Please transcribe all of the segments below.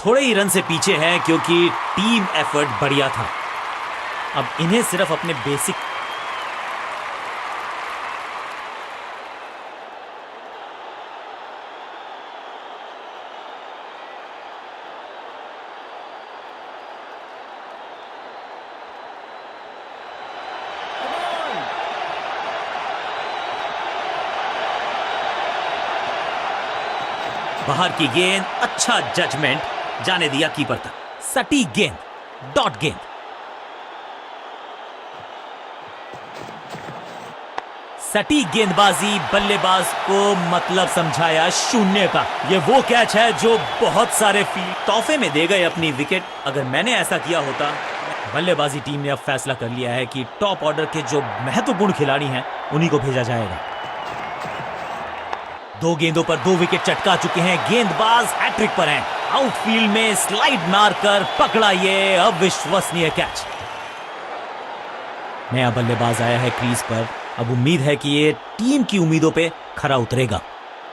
थोड़े ही रन से पीछे हैं क्योंकि टीम एफर्ट बढ़िया था। अब इन्हें सिर्फ अपने बेसिक बाहर की गेंद, अच्छा जजमेंट, जाने दिया कीपर तक। सटीक गेंद, डॉट गेंद। सटीक गेंदबाजी, बल्लेबाज को मतलब समझाया शून्य का। ये वो कैच है जो बहुत सारे फील्ड तोहफे में दे गए अपनी विकेट। अगर मैंने ऐसा किया होता। बल्लेबाजी टीम ने अब फैसला कर लिया है कि टॉप ऑर्डर के जो महत्वपूर्ण खिलाड़ी हैं उन्हीं को भेजा जाएगा। 2 गेंदों पर 2 विकेट चटका चुके हैं। गेंदबाज हैट्रिक पर हैं। आउटफील्ड में स्लाइड मारकर पकड़ा ये अविश्वसनीय कैच। नया बल्लेबाज आया है क्रीज पर। अब उम्मीद है कि ये टीम की उम्मीदों पे खरा उतरेगा।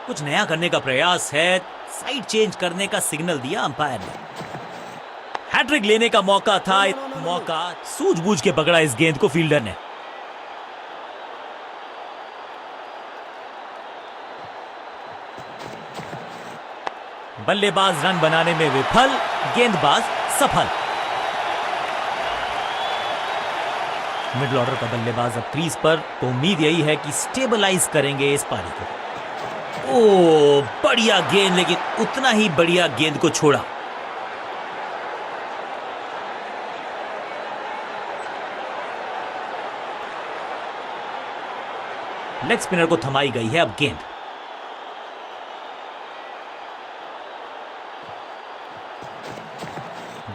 कुछ नया करने का प्रयास है। साइड चेंज करने का सिग्नल दिया अंपायर ने। हैट्रिक लेने का मौका था। मौका सूझबूझ के पकड़ा इस गेंद को फील्डर ने। बल्लेबाज रन बनाने में विफल, गेंदबाज सफल। मिडिल ऑर्डर का बल्लेबाज अब क्रीज पर, तो उम्मीद यही है कि स्टेबलाइज करेंगे इस पारी को। ओ बढ़िया गेंद, लेकिन उतना ही बढ़िया गेंद को छोड़ा। लेग स्पिनर को थमाई गई है अब गेंद।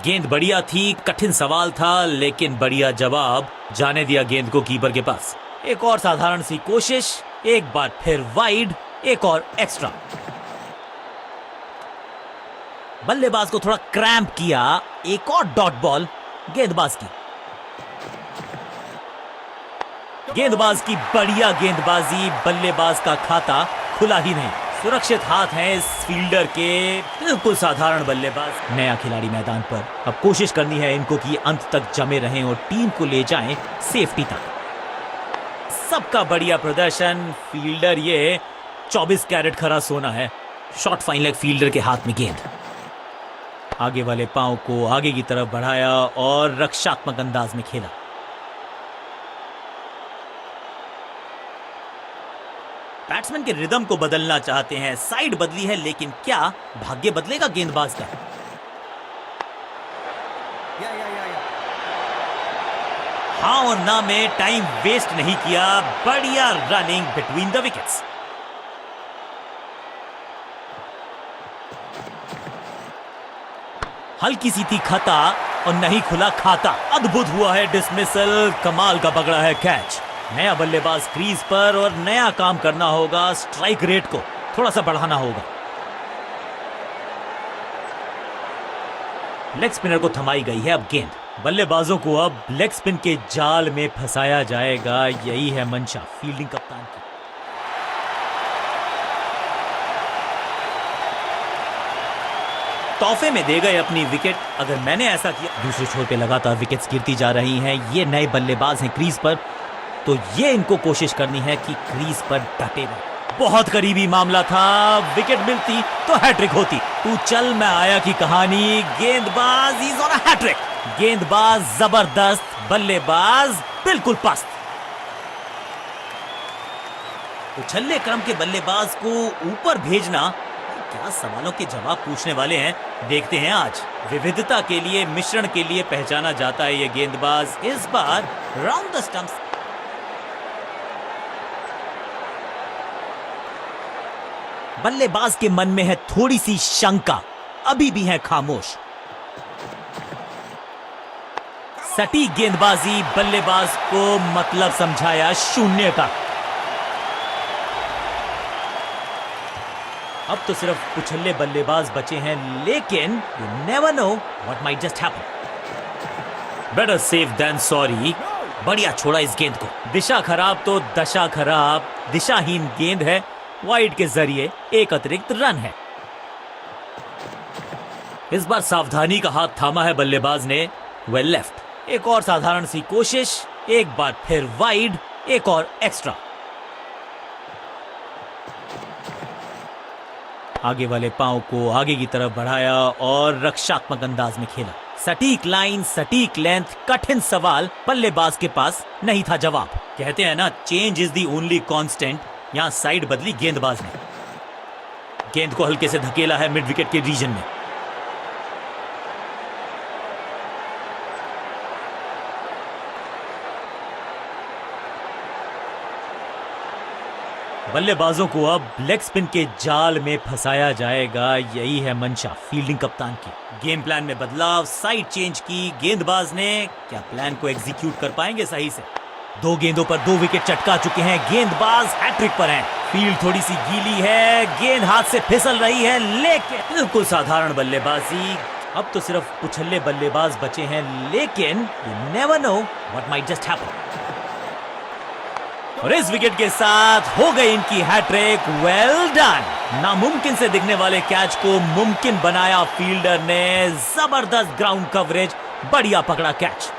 गेंद बढ़िया थी, कठिन सवाल था, लेकिन बढ़िया जवाब। जाने दिया गेंद को कीपर के पास। एक और साधारण सी कोशिश, एक बार फिर वाइड, एक और एक्स्ट्रा। बल्लेबाज को थोड़ा क्रैम्प किया। एक और डॉट बॉल गेंदबाज की। गेंदबाज की बढ़िया गेंदबाजी, बल्लेबाज का खाता खुला ही नहीं। सुरक्षित हाथ हैं इस फील्डर के। बिल्कुल साधारण बल्लेबाज। नया खिलाड़ी मैदान पर। अब कोशिश करनी है इनको कि अंत तक जमे रहें और टीम को ले जाएं सेफ्टी तक। सबका बढ़िया प्रदर्शन। फील्डर ये 24 कैरेट खरा सोना है। शॉट फाइन लेग फील्डर के हाथ में गेंद। आगे वाले पांव को आगे की तरफ बढ़ाया और रक्षात्मक अंदाज में खेला। बैट्समैन के रिदम को बदलना चाहते हैं। साइड बदली है, लेकिन क्या भाग्य बदलेगा गेंदबाज का? हाँ और ना में टाइम वेस्ट नहीं किया। बढ़िया रनिंग बिटवीन द विकेट्स। हल्की सी थी खता और नहीं खुला खाता। अद्भुत हुआ है डिसमिसल। कमाल का पकड़ा है कैच। नया बल्लेबाज क्रीज पर और नया काम करना होगा। स्ट्राइक रेट को थोड़ा सा बढ़ाना होगा। लेग स्पिनर को थमाई गई है अब गेंद। बल्लेबाजों को अब लेग स्पिन के जाल में फंसाया जाएगा। यही है मंशा फील्डिंग कप्तान की। तोहफे में दे गए अपनी विकेट। अगर मैंने ऐसा किया। दूसरे छोर पे लगातार विकेट्स गिरती जा रही हैं। ये नए बल्लेबाज हैं क्रीज पर, तो ये इनको कोशिश करनी है कि क्रीज पर डटे रहे। बहुत करीबी मामला था। विकेट मिलती तो हैट्रिक होती। तू चल मैं आया की कहानी। गेंदबाज इज ऑन अ हैट्रिक। गेंदबाज जबरदस्त, बल्लेबाज बिल्कुल पस्त। उछलने क्रम के बल्लेबाज को ऊपर भेजना। क्या सवालों के जवाब पूछने वाले हैं, देखते हैं आज। विविधता के लिए, मिश्रण के लिए पहचाना जाता है ये गेंदबाज। इस बार राउंड द स्टंप्स। बल्लेबाज के मन में है थोड़ी सी शंका, अभी भी है खामोश। सटीक गेंदबाजी, बल्लेबाज को मतलब समझाया शून्य का। अब तो सिर्फ उछल्ले बल्लेबाज बचे हैं, लेकिन you never know what might just happen. Better safe than sorry. बढ़िया छोड़ा इस गेंद को। दिशा खराब तो दशा खराब। दिशाहीन गेंद है। वाइड के जरिए एक अतिरिक्त रन है। इस बार सावधानी का हाथ थामा है बल्लेबाज ने, वेल लेफ्ट। एक और साधारण सी कोशिश, एक बार फिर वाइड, एक और एक्स्ट्रा। आगे वाले पांव को आगे की तरफ बढ़ाया और रक्षात्मक अंदाज में खेला। सटीक लाइन, सटीक लेंथ, कठिन सवाल, बल्लेबाज के पास नहीं था जवाब। कहते हैं ना, change is the only constant. यहां साइड बदली गेंदबाज ने, गेंद को हल्के से धकेला है मिड विकेट के रीजन में। बल्लेबाजों को अब लेग स्पिन के जाल में फंसाया जाएगा, यही है मंशा फील्डिंग कप्तान की। गेम प्लान में बदलाव, साइड चेंज की गेंदबाज ने, क्या प्लान को एग्जीक्यूट कर पाएंगे सही से? 2 गेंदों पर 2 विकेट चटका चुके हैं, गेंदबाज हैट्रिक पर हैं। फील्ड थोड़ी सी गीली है, गेंद हाथ से फिसल रही है, लेकिन बिल्कुल साधारण बल्लेबाजी। अब तो सिर्फ उछल्ले बल्लेबाज बचे हैं, लेकिन you never know what might just happen. और इस विकेट के साथ हो गई इनकी हैट्रिक, वेल डन। नामुमकिन से दिखने वाले कैच को मुमकिन बनाया फील्डर ने, जबरदस्त ग्राउंड कवरेज, बढ़िया पकड़ा कैच।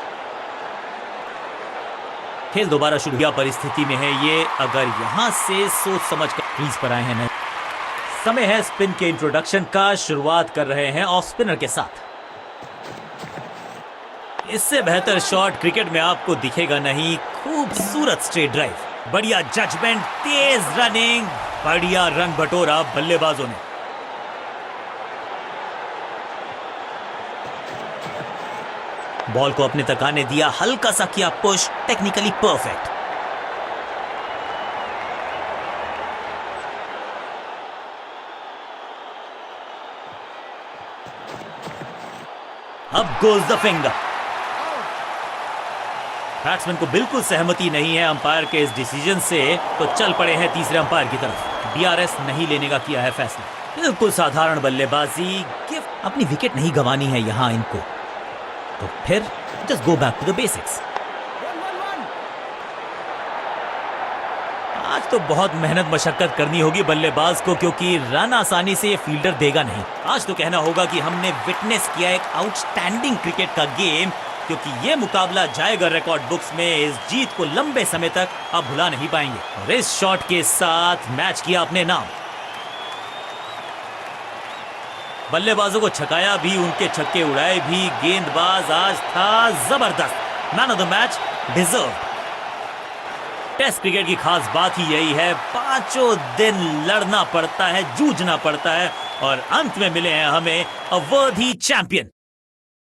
खेल दोबारा शुरू किया परिस्थिति में है ये, अगर यहां से सोच समझ कर क्रीज पर आए हैं नहीं। समय है स्पिन के इंट्रोडक्शन का, शुरुआत कर रहे हैं ऑफ स्पिनर के साथ। इससे बेहतर शॉट क्रिकेट में आपको दिखेगा नहीं। खूबसूरत स्ट्रेट ड्राइव, बढ़िया जजमेंट, तेज रनिंग, बढ़िया रन बटोरा बल्लेबाजों ने। बॉल को अपने तक आने दिया, हल्का सा किया पुश, टेक्निकली परफेक्ट। अब गोज द फिंगर। बैट्समैन को बिल्कुल सहमति नहीं है अंपायर के इस डिसीजन से, तो चल पड़े हैं तीसरे अंपायर की तरफ। डीआरएस नहीं लेने का किया है फैसला। बिल्कुल साधारण बल्लेबाजी, गिफ्ट, अपनी विकेट नहीं गंवानी है यहां इनको, तो फिर just go back to the basics. आज तो बहुत मेहनत मशक्कत करनी होगी बल्लेबाज को, क्योंकि रन आसानी से ये फील्डर देगा नहीं। आज तो कहना होगा कि हमने विटनेस किया एक आउटस्टैंडिंग क्रिकेट का गेम, क्योंकि ये मुकाबला जाएगा रिकॉर्ड बुक्स में। इस जीत को लंबे समय तक आप भुला नहीं पाएंगे। और इस शॉट के साथ मैच किया अपने नाम। बल्लेबाजों को छकाया भी, उनके छक्के उड़ाए भी। गेंदबाज आज था जबरदस्त, man of the match deserve. Test cricket की खास बात ही यही है, 5 दिन लड़ना पड़ता है, जूझना पड़ता है, और अंत में मिले हैं हमें अ वर्दी चैंपियन।